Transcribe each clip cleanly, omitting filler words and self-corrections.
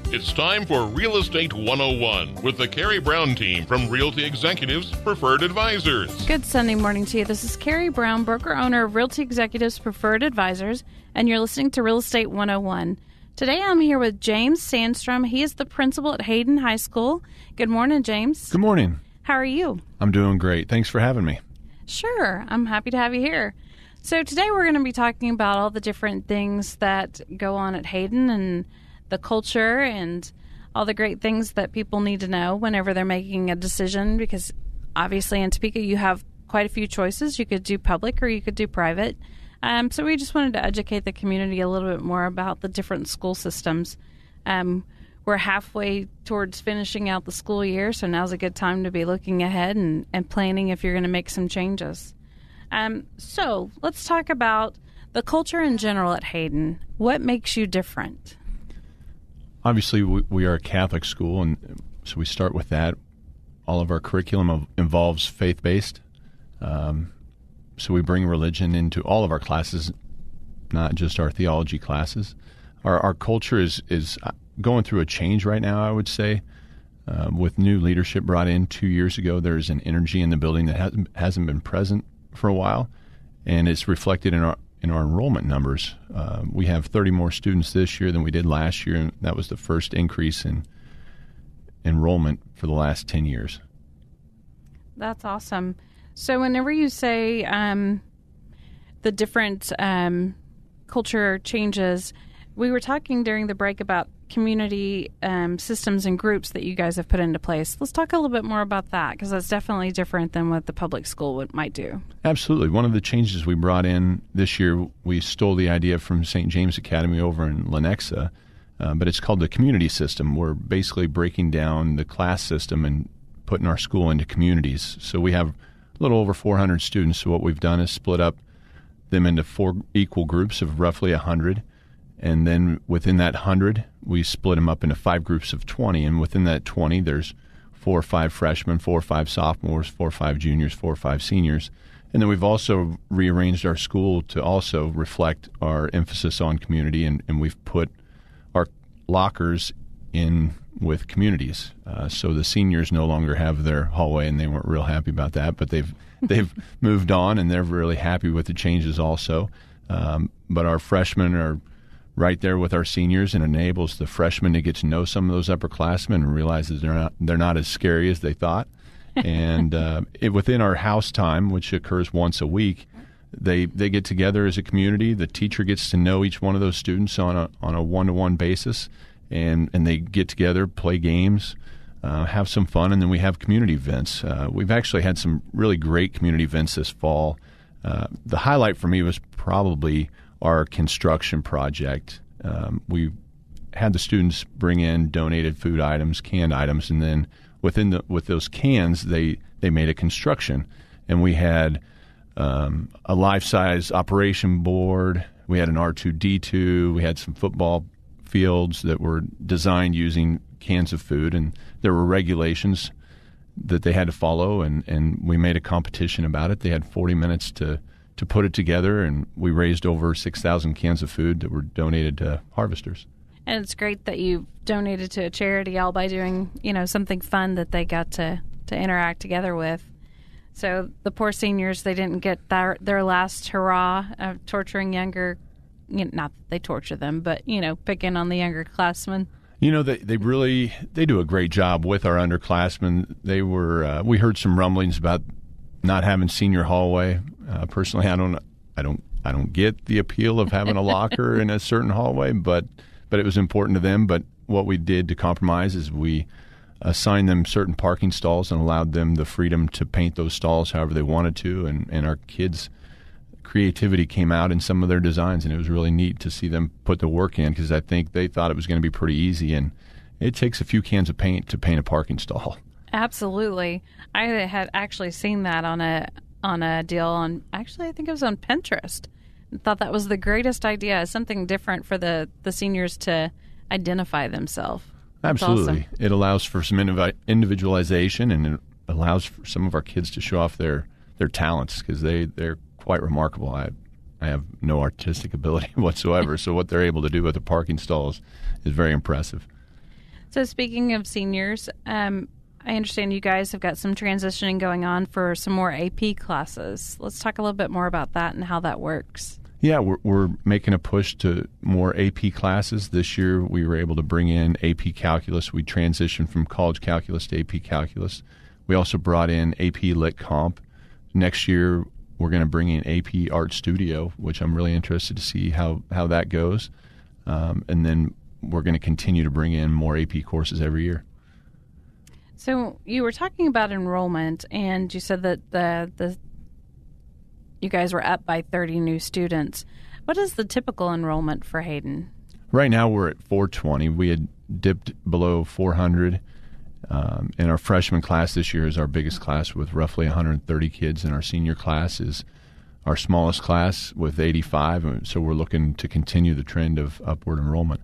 It's time for Real Estate 101 with the Karey Brown team from Realty Executives Preferred Advisors. Good Sunday morning to you. This is Karey Brown, broker-owner of Realty Executives Preferred Advisors, and you're listening to Real Estate 101. Today I'm here with James Sandstrom. He is the principal at Hayden High School. Good morning, James. Good morning. How are you? I'm doing great. Thanks for having me. Sure. I'm happy to have you here. So today we're going to be talking about all the different things that go on at Hayden and the culture and all the great things that people need to know whenever they're making a decision, because obviously in Topeka you have quite a few choices. You could do public or you could do private. So we just wanted to educate the community a little bit more about the different school systems. We're halfway towards finishing out the school year, so now's a good time to be looking ahead and planning if you're going to make some changes. So let's talk about the culture in general at Hayden. What makes you different? Obviously, we are a Catholic school, and so we start with that. All of our curriculum involves faith-based. So we bring religion into all of our classes, not just our theology classes. Our culture is going through a change right now, I would say. With new leadership brought in 2 years ago, there's an energy in the building that hasn't been present for a while, and it's reflected in our enrollment numbers. We have 30 more students this year than we did last year, and that was the first increase in enrollment for the last 10 years. That's awesome. So whenever you say the different culture changes, we were talking during the break about community systems and groups that you guys have put into place. Let's talk a little bit more about that, because that's definitely different than what the public school might do. Absolutely. One of the changes we brought in this year, we stole the idea from St. James Academy over in Lenexa, but it's called the community system. We're basically breaking down the class system and putting our school into communities. So we have a little over 400 students. So what we've done is split up them into 4 equal groups of roughly 100. And then within that 100, we split them up into 5 groups of 20. And within that 20, there's 4 or 5 freshmen, 4 or 5 sophomores, 4 or 5 juniors, 4 or 5 seniors. And then we've also rearranged our school to also reflect our emphasis on community. And we've put our lockers in with communities. So the seniors no longer have their hallway, and they weren't real happy about that. But they've moved on, and they're really happy with the changes also. But our freshmen are right there with our seniors, and enables the freshmen to get to know some of those upperclassmen and realize that they're not as scary as they thought. And within our house time, which occurs once a week, they get together as a community. The teacher gets to know each one of those students on a one-to-one basis, and they get together, play games, have some fun, and then we have community events. We've actually had some really great community events this fall. The highlight for me was probably our construction project. We had the students bring in donated food items, canned items, and then with those cans, they made a construction. And we had a life-size operation board. We had an R2-D2. We had some football fields that were designed using cans of food, and there were regulations that they had to follow, and we made a competition about it. They had 40 minutes to put it together, and we raised over 6,000 cans of food that were donated to harvesters. And it's great that you donated to a charity all by doing, something fun that they got to interact together with. So the poor seniors, they didn't get their last hurrah of torturing younger, not that they torture them, but, picking on the younger classmen. They do a great job with our underclassmen. We heard some rumblings about not having senior hallway. Personally, I don't get the appeal of having a locker in a certain hallway, but it was important to them. But what we did to compromise is we assigned them certain parking stalls and allowed them the freedom to paint those stalls however they wanted to. And our kids' creativity came out in some of their designs, and it was really neat to see them put the work in, because I think they thought it was going to be pretty easy. And it takes a few cans of paint to paint a parking stall. Absolutely. I had actually seen that on a deal on, actually I think it was on Pinterest. I thought that was the greatest idea, something different for the seniors to identify themselves. Absolutely. Awesome. It allows for some individualization, and it allows for some of our kids to show off their talents, because they're quite remarkable. I have no artistic ability whatsoever, so what they're able to do with the parking stalls is very impressive. So speaking of seniors, I understand you guys have got some transitioning going on for some more AP classes. Let's talk a little bit more about that and how that works. Yeah, we're making a push to more AP classes. This year we were able to bring in AP Calculus. We transitioned from College Calculus to AP Calculus. We also brought in AP Lit Comp. Next year we're going to bring in AP Art Studio, which I'm really interested to see how that goes. And then we're going to continue to bring in more AP courses every year. So you were talking about enrollment, and you said that you guys were up by 30 new students. What is the typical enrollment for Hayden? Right now we're at 420. We had dipped below 400. And our freshman class this year is our biggest class with roughly 130 kids, and our senior class is our smallest class with 85. So we're looking to continue the trend of upward enrollment.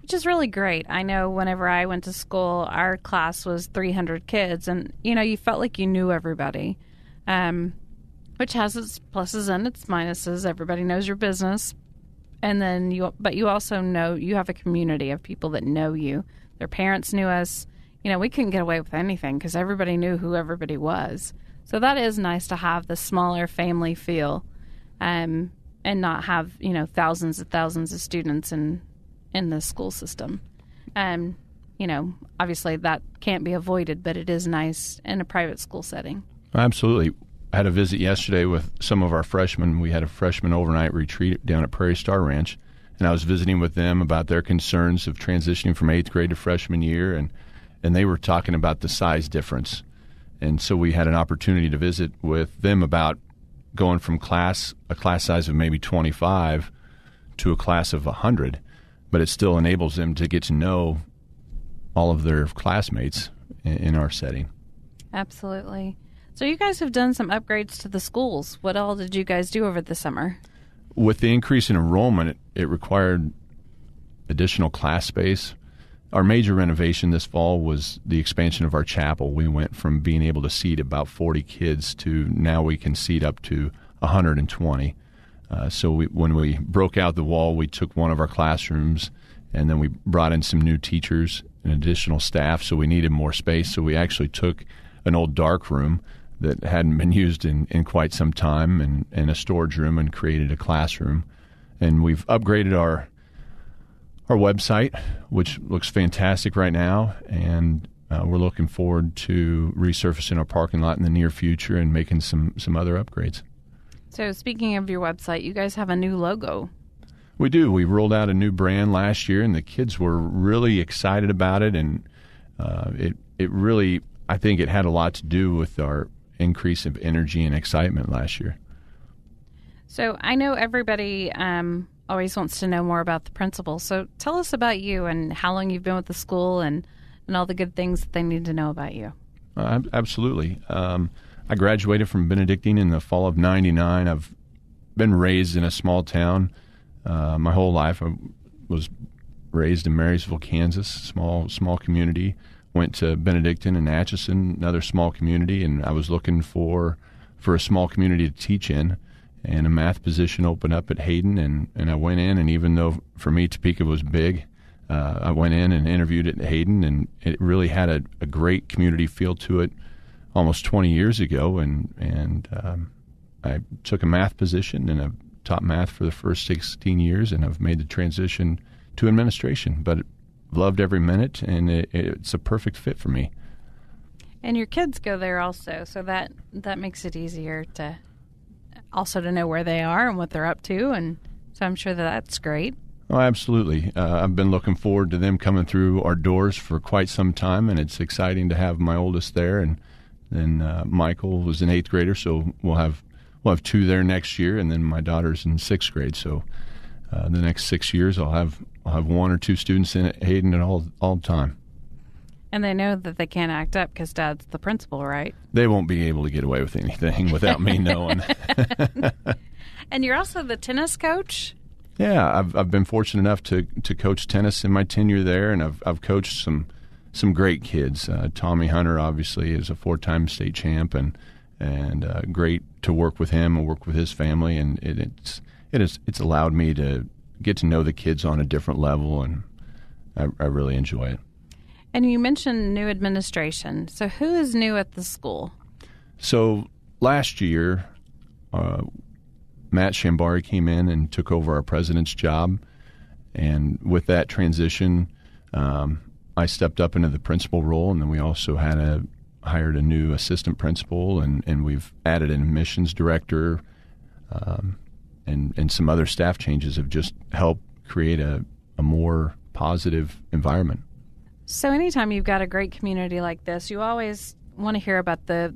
Which is really great. I know whenever I went to school, our class was 300 kids, and you felt like you knew everybody, which has its pluses and its minuses. Everybody knows your business, and then you also know you have a community of people that know you. Their parents knew us. We couldn't get away with anything because everybody knew who everybody was. So that is nice to have the smaller family feel, and not have thousands of students in the school system. Obviously that can't be avoided, but it is nice in a private school setting. Absolutely. I had a visit yesterday with some of our freshmen. We had a freshman overnight retreat down at Prairie Star Ranch, and I was visiting with them about their concerns of transitioning from 8th grade to freshman year, and they were talking about the size difference. And so we had an opportunity to visit with them about going from a class size of maybe 25 to a class of 100. But it still enables them to get to know all of their classmates in our setting. Absolutely. So you guys have done some upgrades to the schools. What all did you guys do over the summer? With the increase in enrollment, it required additional class space. Our major renovation this fall was the expansion of our chapel. We went from being able to seat about 40 kids to now we can seat up to 120. So when we broke out the wall, we took one of our classrooms, and then we brought in some new teachers and additional staff, so we needed more space. So we actually took an old dark room that hadn't been used in quite some time and a storage room and created a classroom. And we've upgraded our website, which looks fantastic right now, and we're looking forward to resurfacing our parking lot in the near future and making some other upgrades. So speaking of your website, you guys have a new logo. We do. We rolled out a new brand last year, and the kids were really excited about it, and it really, I think it had a lot to do with our increase of energy and excitement last year. So I know everybody always wants to know more about the principal. So tell us about you and how long you've been with the school and all the good things that they need to know about you. Absolutely. I graduated from Benedictine in the fall of '99. I've been raised in a small town my whole life. I was raised in Marysville, Kansas, small community. Went to Benedictine and Atchison, another small community, and I was looking for a small community to teach in. And a math position opened up at Hayden, and I went in, and even though for me Topeka was big, I went in and interviewed at Hayden, and it really had a great community feel to it almost 20 years ago, and I took a math position, and I've taught math for the first 16 years, and I've made the transition to administration, but loved every minute, and it's a perfect fit for me. And your kids go there also, so that makes it easier to know where they are and what they're up to, and so I'm sure that's great. Oh, absolutely. I've been looking forward to them coming through our doors for quite some time, and it's exciting to have my oldest there, and then Michael was an 8th grader, so we'll have 2 there next year, and then my daughter's in 6th grade, so the next 6 years I'll have 1 or 2 students in at Hayden at all the time. And they know that they can't act up because Dad's the principal, right? They won't be able to get away with anything without me knowing. And you're also the tennis coach? Yeah, I've been fortunate enough to coach tennis in my tenure there, and I've coached some great kids. Tommy Hunter obviously is a 4-time state champ, and great to work with him and work with his family, and it's allowed me to get to know the kids on a different level, and I really enjoy it. And you mentioned new administration. So who is new at the school? So last year, Matt Shambari came in and took over our president's job. And with that transition, I stepped up into the principal role, and then we also hired a new assistant principal, and we've added an admissions director, and some other staff changes have just helped create a more positive environment. So anytime you've got a great community like this, you always want to hear about the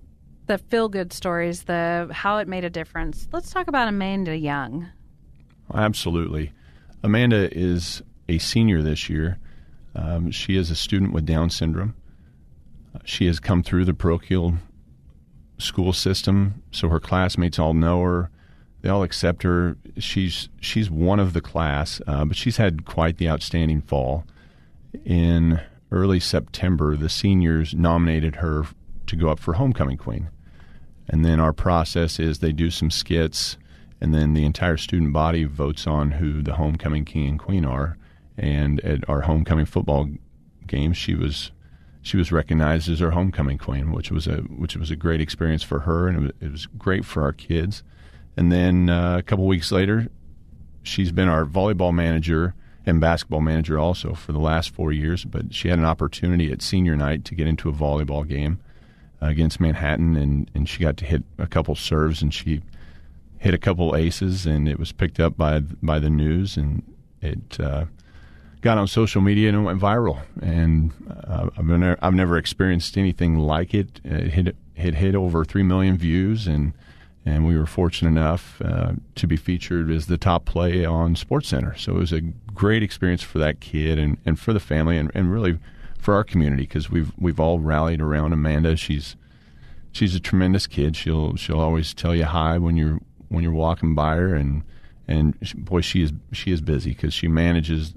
feel-good stories, how it made a difference. Let's talk about Amanda Young. Absolutely. Amanda is a senior this year. She is a student with Down syndrome. She has come through the parochial school system, so her classmates all know her. They all accept her. She's one of the class, but she's had quite the outstanding fall. In early September, the seniors nominated her to go up for homecoming queen. And then our process is they do some skits, and then the entire student body votes on who the homecoming king and queen are. And at our homecoming football game, she was recognized as our homecoming queen, which was a great experience for her, and it was great for our kids. And then a couple weeks later, she's been our volleyball manager and basketball manager also for the last 4 years. But she had an opportunity at senior night to get into a volleyball game against Manhattan, and she got to hit a couple serves, and she hit a couple aces, and it was picked up by the news, and it got on social media and it went viral. And I've never experienced anything like it. It hit over 3 million views, and we were fortunate enough to be featured as the top play on SportsCenter. So it was a great experience for that kid and for the family, and really for our community, because we've all rallied around Amanda. She's a tremendous kid. She'll always tell you hi when you're walking by her, and boy, she is busy because she manages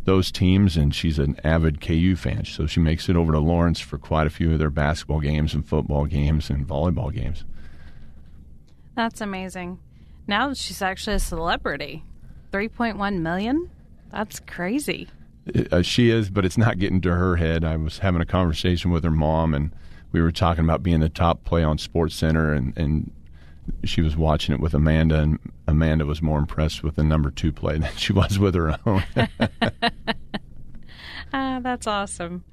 those teams, and she's an avid KU fan. So she makes it over to Lawrence for quite a few of their basketball games and football games and volleyball games. That's amazing. Now she's actually a celebrity. 3.1 million? That's crazy. She is, but it's not getting to her head. I was having a conversation with her mom, and we were talking about being the top play on SportsCenter, and she was watching it with Amanda, and Amanda was more impressed with the number 2 play than she was with her own. That's awesome.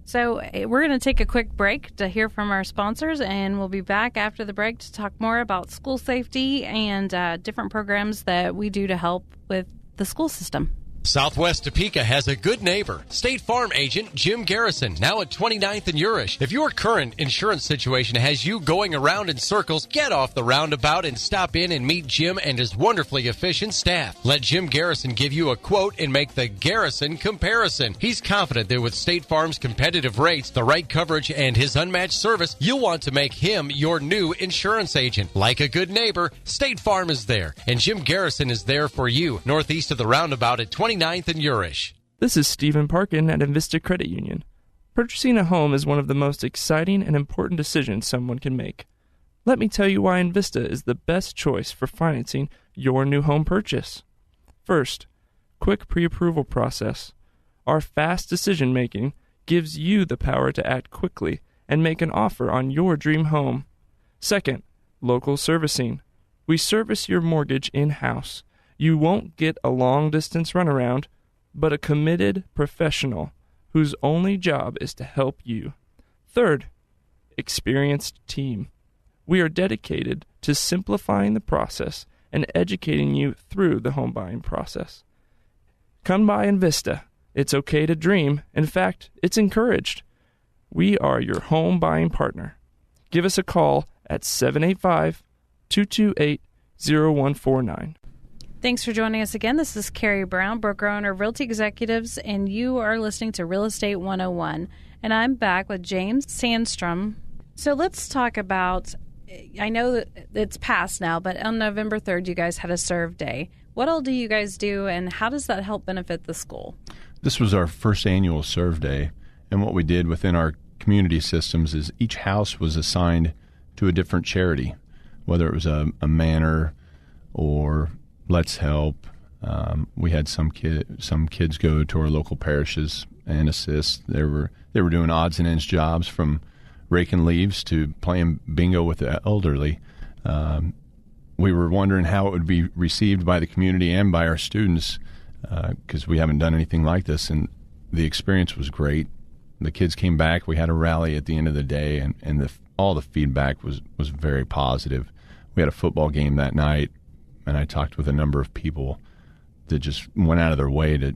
So we're going to take a quick break to hear from our sponsors, and we'll be back after the break to talk more about school safety and different programs that we do to help with the school system. Southwest Topeka has a good neighbor. State Farm agent Jim Garrison, now at 29th and Urish. If your current insurance situation has you going around in circles, get off the roundabout and stop in and meet Jim and his wonderfully efficient staff. Let Jim Garrison give you a quote and make the Garrison comparison. He's confident that with State Farm's competitive rates, the right coverage, and his unmatched service, you'll want to make him your new insurance agent. Like a good neighbor, State Farm is there, and Jim Garrison is there for you, northeast of the roundabout at 29th and Urish. This is Stephen Parkin at Invista Credit Union. Purchasing a home is one of the most exciting and important decisions someone can make. Let me tell you why Invista is the best choice for financing your new home purchase. First, quick pre-approval process. Our fast decision-making gives you the power to act quickly and make an offer on your dream home. Second, local servicing. We service your mortgage in-house. You won't get a long-distance runaround, but a committed professional whose only job is to help you. Third, experienced team. We are dedicated to simplifying the process and educating you through the home buying process. Come by Invista. It's okay to dream. In fact, it's encouraged. We are your home buying partner. Give us a call at 785-228-0149. Thanks for joining us again. This is Karey Brown, broker owner of Realty Executives, and you are listening to Real Estate 101. And I'm back with James Sandstrom. So let's talk about, I know that it's past now, but on November 3rd, you guys had a serve day. What all do you guys do, and how does that help benefit the school? This was our first annual serve day, and what we did within our community systems is each house was assigned to a different charity, whether it was a manor or Let's Help, We had some kids go to our local parishes and assist. They were doing odds and ends jobs, from raking leaves to playing bingo with the elderly. We were wondering how it would be received by the community and by our students, because we haven't done anything like this, and the experience was great. The kids came back. We had a rally at the end of the day, and all the feedback was very positive. We had a football game that night, and I talked with a number of people that just went out of their way to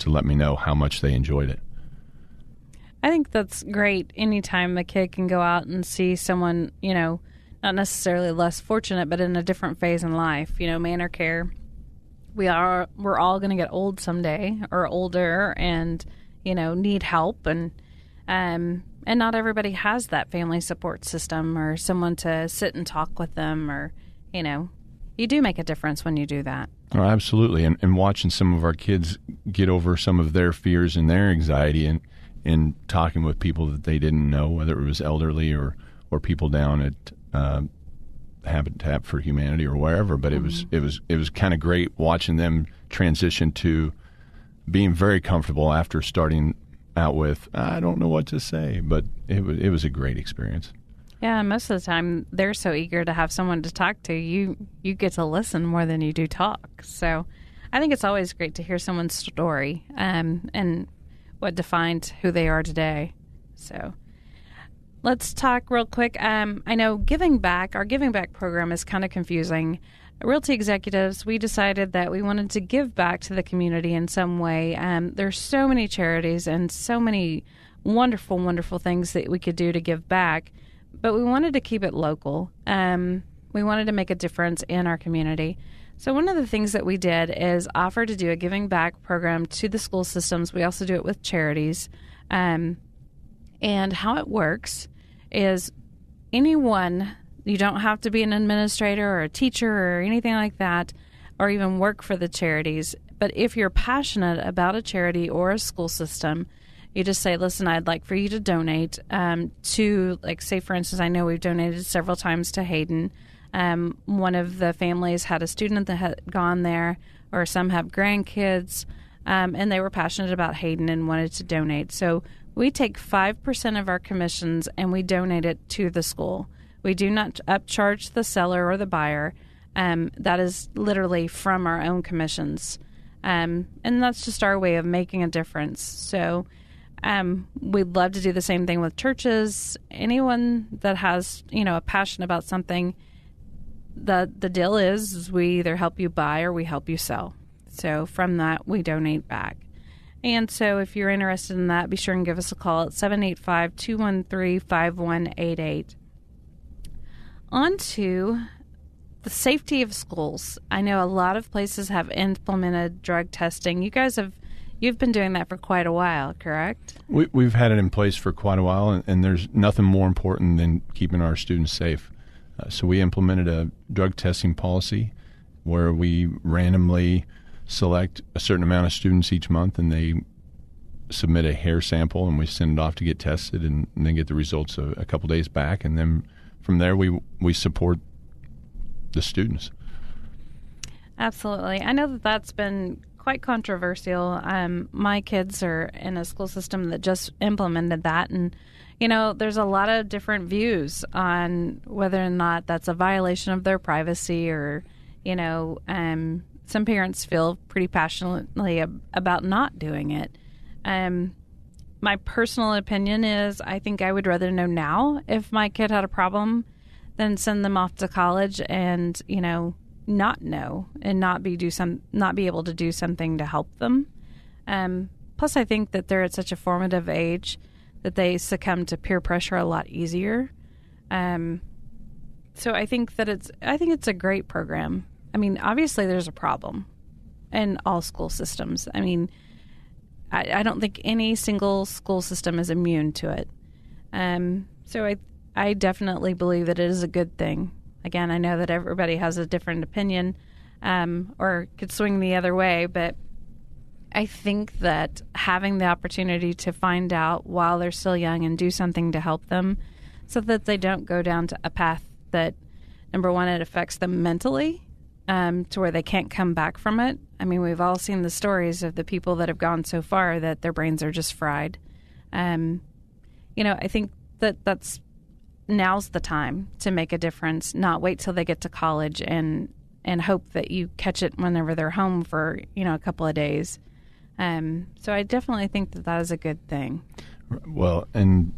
let me know how much they enjoyed it. I think that's great. Anytime a kid can go out and see someone, not necessarily less fortunate, but in a different phase in life, man or care. We're all going to get old someday, or older, and need help, and not everybody has that family support system or someone to sit and talk with them, or you do make a difference when you do that. Oh, absolutely. And watching some of our kids get over some of their fears and their anxiety, and talking with people that they didn't know, whether it was elderly or people down at Habitat for Humanity or wherever. But it was kind of great watching them transition to being very comfortable after starting out with, I don't know what to say, but it was a great experience. Yeah, most of the time they're so eager to have someone to talk to. You get to listen more than you do talk. So I think it's always great to hear someone's story and what defined who they are today. So let's talk real quick. I know our Giving Back program is kind of confusing. Realty executives, we decided that we wanted to give back to the community in some way. There's so many charities and so many wonderful, wonderful things that we could do to give back, but we wanted to keep it local. We wanted to make a difference in our community. So one of the things that we did is offer to do a Giving Back program to the school systems. We also do it with charities. And how it works is anyone, you don't have to be an administrator or a teacher or anything like that, or even work for the charities. But if you're passionate about a charity or a school system, you just say, listen, I'd like for you to donate to, like, say, for instance, I know we've donated several times to Hayden. One of the families had a student that had gone there, or some have grandkids, and they were passionate about Hayden and wanted to donate. So we take 5% of our commissions and we donate it to the school. We do not upcharge the seller or the buyer. That is literally from our own commissions. And that's just our way of making a difference. So we'd love to do the same thing with churches. Anyone that has, a passion about something, the deal is we either help you buy or we help you sell. So from that, we donate back. And so if you're interested in that, be sure and give us a call at 785-213-5188. On to the safety of schools. I know a lot of places have implemented drug testing. You've been doing that for quite a while, correct? We've had it in place for quite a while, and there's nothing more important than keeping our students safe. So we implemented a drug testing policy where we randomly select a certain amount of students each month, and they submit a hair sample, and we send it off to get tested, and then get the results a couple days back. And then from there, we support the students. Absolutely. I know that that's been quite controversial. My kids are in a school system that just implemented that, and there's a lot of different views on whether or not that's a violation of their privacy, or some parents feel pretty passionately about not doing it. My personal opinion is I think I would rather know now if my kid had a problem than send them off to college and not know and not be able to do something to help them. Plus, I think that they're at such a formative age that they succumb to peer pressure a lot easier. So I think it's a great program. I mean, obviously there's a problem in all school systems. I mean, I don't think any single school system is immune to it. So I definitely believe that it is a good thing. Again, I know that everybody has a different opinion or could swing the other way, but I think that having the opportunity to find out while they're still young and do something to help them so that they don't go down to a path that, number one, it affects them mentally, to where they can't come back from it. I mean, we've all seen the stories of the people that have gone so far that their brains are just fried. I think that's now's the time to make a difference, not wait till they get to college and hope that you catch it whenever they're home for, a couple of days. So I definitely think that is a good thing. Well, and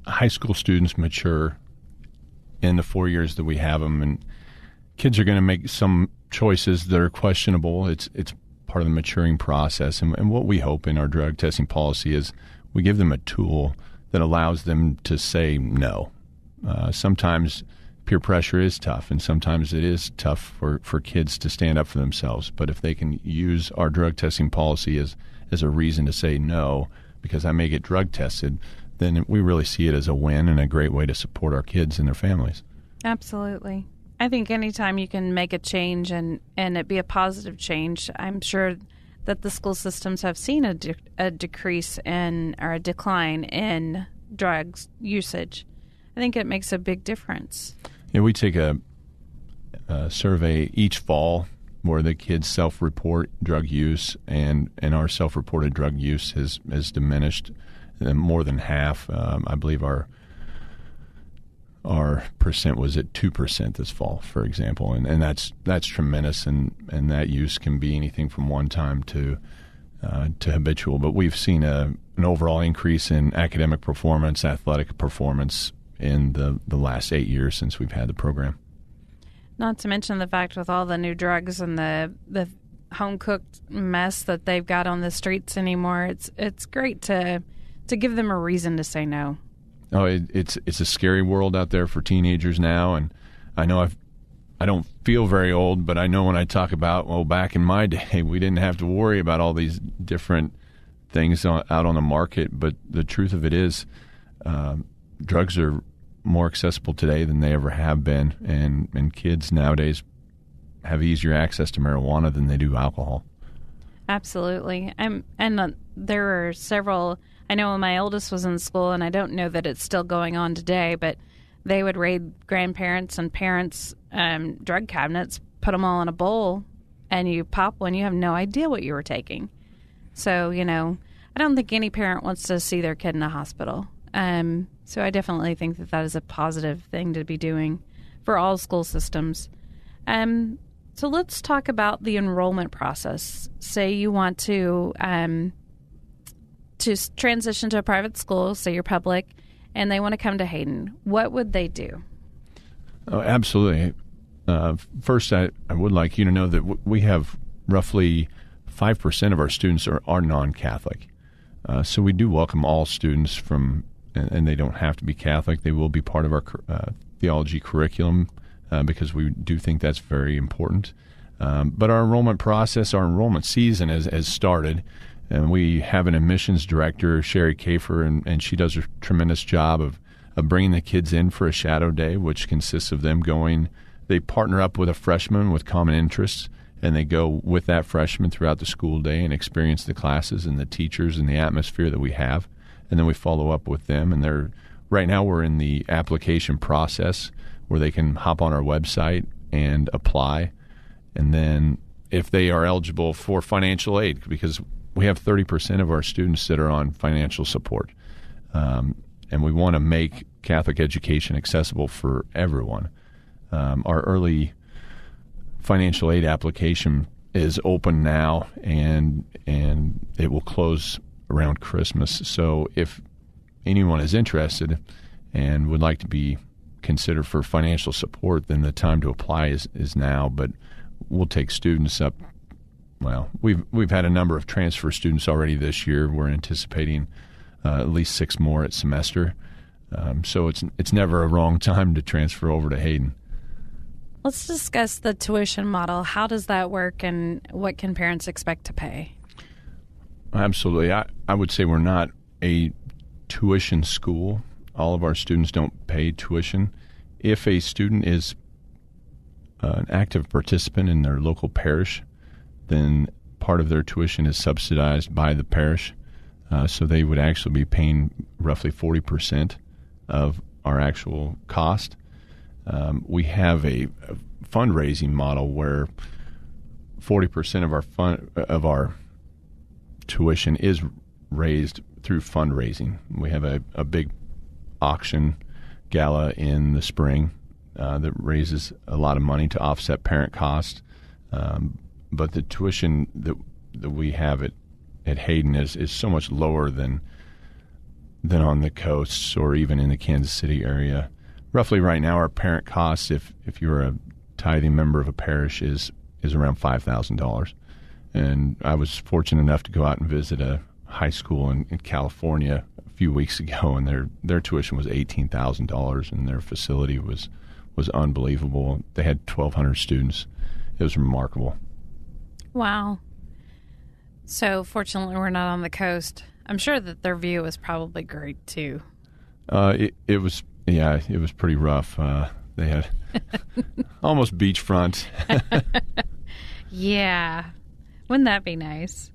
high school students mature in the 4 years that we have them, and kids are going to make some choices that are questionable. It's part of the maturing process, and what we hope in our drug testing policy is we give them a tool that allows them to say no. Sometimes peer pressure is tough, and sometimes it is tough for kids to stand up for themselves. But if they can use our drug testing policy as a reason to say no, because I may get drug tested, then we really see it as a win and a great way to support our kids and their families. Absolutely. I think anytime you can make a change and it be a positive change, I'm sure that the school systems have seen a decrease or a decline in drugs usage. I think it makes a big difference. Yeah, we take a survey each fall where the kids self-report drug use, and our self-reported drug use has diminished more than half. I believe our percent was at 2% this fall, for example, and that's tremendous, and that use can be anything from one time to habitual. But we've seen an overall increase in academic performance, athletic performance in the last 8 years since we've had the program. Not to mention the fact with all the new drugs and the home-cooked mess that they've got on the streets anymore, it's great to give them a reason to say no. Oh, it's a scary world out there for teenagers now, and I know I don't feel very old, but I know when I talk about, well, back in my day, we didn't have to worry about all these different things out on the market. But the truth of it is, drugs are more accessible today than they ever have been, and kids nowadays have easier access to marijuana than they do alcohol. Absolutely. There are several. I know when my oldest was in school, and I don't know that it's still going on today, but they would raid grandparents' and parents' drug cabinets, put them all in a bowl, and you pop one. You have no idea what you were taking. So, I don't think any parent wants to see their kid in a hospital. So I definitely think that is a positive thing to be doing for all school systems. So let's talk about the enrollment process. Say you want to transition to a private school, say you're public, and they want to come to Hayden. What would they do? Oh, absolutely. First, I would like you to know that we have roughly 5% of our students are non-Catholic. So we do welcome all students and they don't have to be Catholic. They will be part of our theology curriculum because we do think that's very important. But our enrollment process, our enrollment season has started, and we have an admissions director, Sherry Kafer, and she does a tremendous job of bringing the kids in for a shadow day, which consists of them going. They partner up with a freshman with common interests, and they go with that freshman throughout the school day and experience the classes and the teachers and the atmosphere that we have. And then we follow up with them. And right now we're in the application process where they can hop on our website and apply. And then if they are eligible for financial aid, because we have 30% of our students that are on financial support. And we want to make Catholic education accessible for everyone. Our early financial aid application is open now, and it will close around Christmas. So if anyone is interested and would like to be considered for financial support, then the time to apply is now. But we'll take students up. Well, we've had a number of transfer students already this year. We're anticipating at least 6 more at semester. So it's never a wrong time to transfer over to Hayden. Let's discuss the tuition model. How does that work, and what can parents expect to pay? Absolutely. I would say we're not a tuition school. All of our students don't pay tuition. If a student is an active participant in their local parish, then part of their tuition is subsidized by the parish. So they would actually be paying roughly 40% of our actual cost. We have a fundraising model where 40% of our tuition is raised through fundraising. We have a big auction gala in the spring that raises a lot of money to offset parent costs. But the tuition that we have at Hayden is so much lower than on the coasts or even in the Kansas City area. Roughly right now, our parent costs, if you're a tithing member of a parish, is around $5,000. And I was fortunate enough to go out and visit a high school in California a few weeks ago, and their tuition was $18,000, and their facility was unbelievable. They had 1,200 students. It was remarkable. Wow. So fortunately, we're not on the coast. I'm sure that their view was probably great too. It was pretty rough. They had almost beachfront. Yeah. Wouldn't that be nice?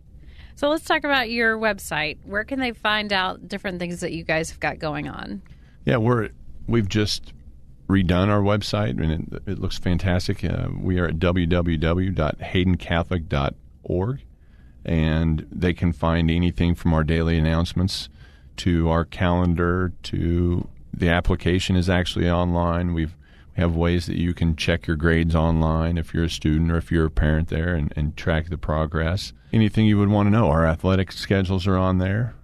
So let's talk about your website. Where can they find out different things that you guys have got going on? Yeah, we've just redone our website, and it looks fantastic. We are at www.haydencatholic.org, and they can find anything from our daily announcements to our calendar to the application is actually online. We have ways that you can check your grades online if you're a student or if you're a parent there and track the progress. Anything you would want to know. Our athletic schedules are on there.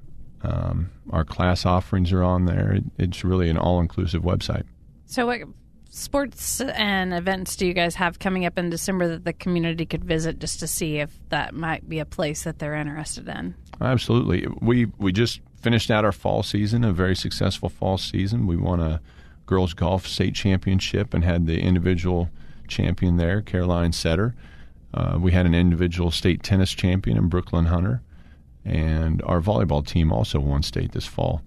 Our class offerings are on there. It's really an all-inclusive website. So what sports and events do you guys have coming up in December that the community could visit just to see if that might be a place that they're interested in? Absolutely. We just finished out our fall season, a very successful fall season. We won a girls golf state championship and had the individual champion there, Caroline Setter. We had an individual state tennis champion in Brooklyn Hunter, and our volleyball team also won state this fall.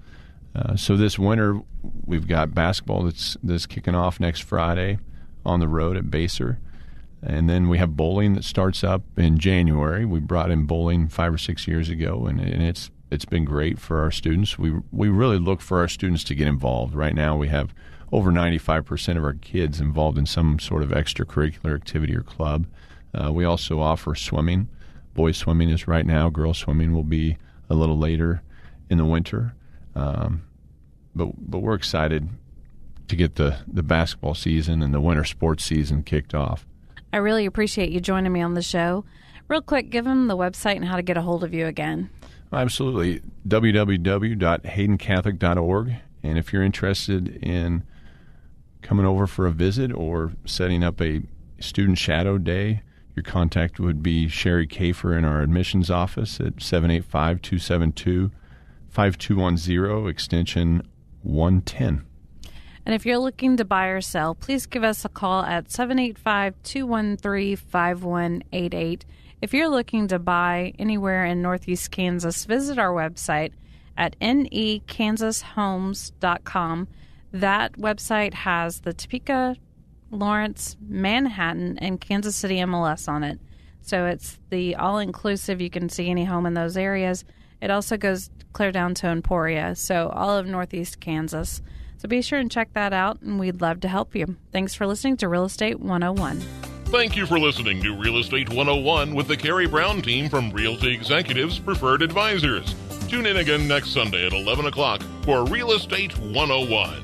So this winter, we've got basketball that's kicking off next Friday on the road at Baser. And then we have bowling that starts up in January. We brought in bowling 5 or 6 years ago, and it's been great for our students. We really look for our students to get involved. Right now we have over 95% of our kids involved in some sort of extracurricular activity or club. We also offer swimming. Boys swimming is right now. Girls swimming will be a little later in the winter. But we're excited to get the basketball season and the winter sports season kicked off. I really appreciate you joining me on the show. Real quick, give them the website and how to get a hold of you again. Absolutely. www.haydencatholic.org. And if you're interested in coming over for a visit or setting up a student shadow day, your contact would be Sherry Kafer in our admissions office at 785-272-5210, extension 110. And if you're looking to buy or sell, please give us a call at 785-213-5188. If you're looking to buy anywhere in Northeast Kansas, visit our website at nekansashomes.com. That website has the Topeka, Lawrence, Manhattan, and Kansas City MLS on it. So it's the all-inclusive. You can see any home in those areas. It also goes clear down to Emporia, so all of Northeast Kansas. So be sure and check that out, and we'd love to help you. Thanks for listening to Real Estate 101. Thank you for listening to Real Estate 101 with the Karey Brown team from Realty Executives Preferred Advisors. Tune in again next Sunday at 11 o'clock for Real Estate 101.